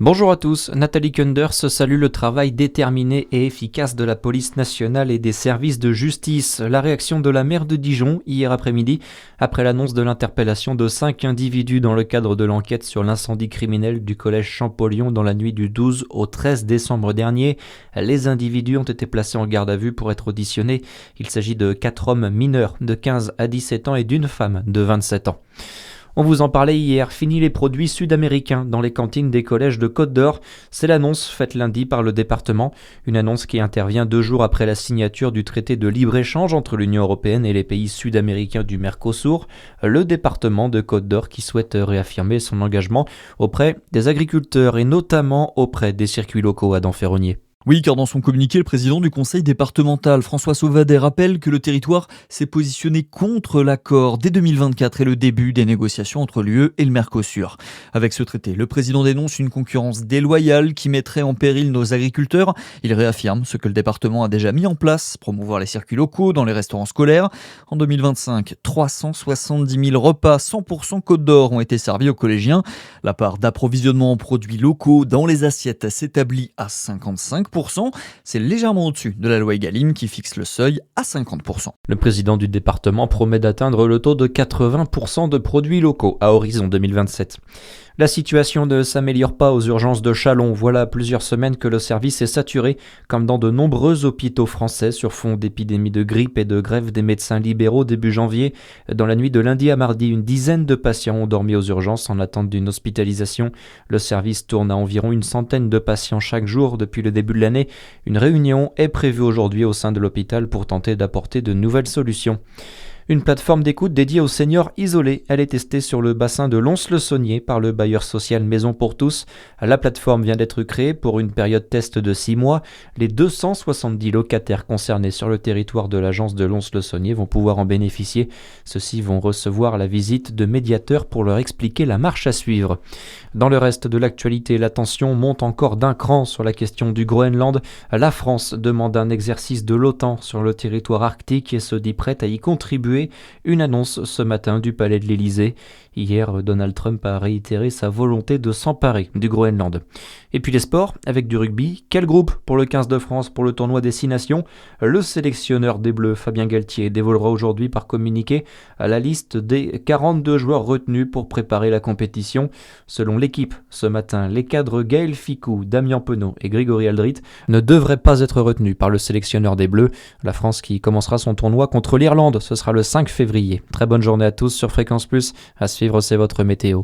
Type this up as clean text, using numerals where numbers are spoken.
Bonjour à tous, Nathalie Kunders salue le travail déterminé et efficace de la police nationale et des services de justice. La réaction de la maire de Dijon hier après-midi, après l'annonce de l'interpellation de 5 individus dans le cadre de l'enquête sur l'incendie criminel du collège Champollion dans la nuit du 12 au 13 décembre dernier. Les individus ont été placés en garde à vue pour être auditionnés. Il s'agit de 4 hommes mineurs de 15 à 17 ans et d'une femme de 27 ans. On vous en parlait hier, fini les produits sud-américains dans les cantines des collèges de Côte-d'Or. C'est l'annonce faite lundi par le département, une annonce qui intervient 2 jours après la signature du traité de libre-échange entre l'Union européenne et les pays sud-américains du Mercosur. Le département de Côte-d'Or qui souhaite réaffirmer son engagement auprès des agriculteurs et notamment auprès des circuits locaux. Adam Ferronnier. Oui, car dans son communiqué, le président du conseil départemental, François Sauvadet, rappelle que le territoire s'est positionné contre l'accord dès 2024 et le début des négociations entre l'UE et le Mercosur. Avec ce traité, le président dénonce une concurrence déloyale qui mettrait en péril nos agriculteurs. Il réaffirme ce que le département a déjà mis en place, promouvoir les circuits locaux dans les restaurants scolaires. En 2025, 370 000 repas 100% Côte d'Or ont été servis aux collégiens. La part d'approvisionnement en produits locaux dans les assiettes s'établit à 55%. C'est légèrement au-dessus de la loi Egalim qui fixe le seuil à 50%. Le président du département promet d'atteindre le taux de 80% de produits locaux à horizon 2027. La situation ne s'améliore pas aux urgences de Châlons. Voilà plusieurs semaines que le service est saturé, comme dans de nombreux hôpitaux français sur fond d'épidémie de grippe et de grève des médecins libéraux début janvier. Dans la nuit de lundi à mardi, une dizaine de patients ont dormi aux urgences en attente d'une hospitalisation. Le service tourne à environ une centaine de patients chaque jour depuis le début de l'année. Une réunion est prévue aujourd'hui au sein de l'hôpital pour tenter d'apporter de nouvelles solutions. Une plateforme d'écoute dédiée aux seniors isolés. Elle est testée sur le bassin de Lons-le-Saunier par le bailleur social Maison pour tous. La plateforme vient d'être créée pour une période test de 6 mois. Les 270 locataires concernés sur le territoire de l'agence de Lons-le-Saunier vont pouvoir en bénéficier. Ceux-ci vont recevoir la visite de médiateurs pour leur expliquer la marche à suivre. Dans le reste de l'actualité, la tension monte encore d'un cran sur la question du Groenland. La France demande un exercice de l'OTAN sur le territoire arctique et se dit prête à y contribuer. Une annonce ce matin du palais de l'Élysée. Hier, Donald Trump a réitéré sa volonté de s'emparer du Groenland. Et puis les sports, avec du rugby. Quel groupe pour le 15 de France pour le tournoi des 6 nations? Le sélectionneur des Bleus, Fabien Galtier, dévoilera aujourd'hui par communiqué la liste des 42 joueurs retenus pour préparer la compétition. Selon l'équipe, ce matin, les cadres Gaël Ficou, Damien Penaud et Grégory Aldrit ne devraient pas être retenus par le sélectionneur des Bleus. La France qui commencera son tournoi contre l'Irlande, ce sera le 5 février. Très bonne journée à tous sur Fréquence Plus. À suivre, c'est votre météo.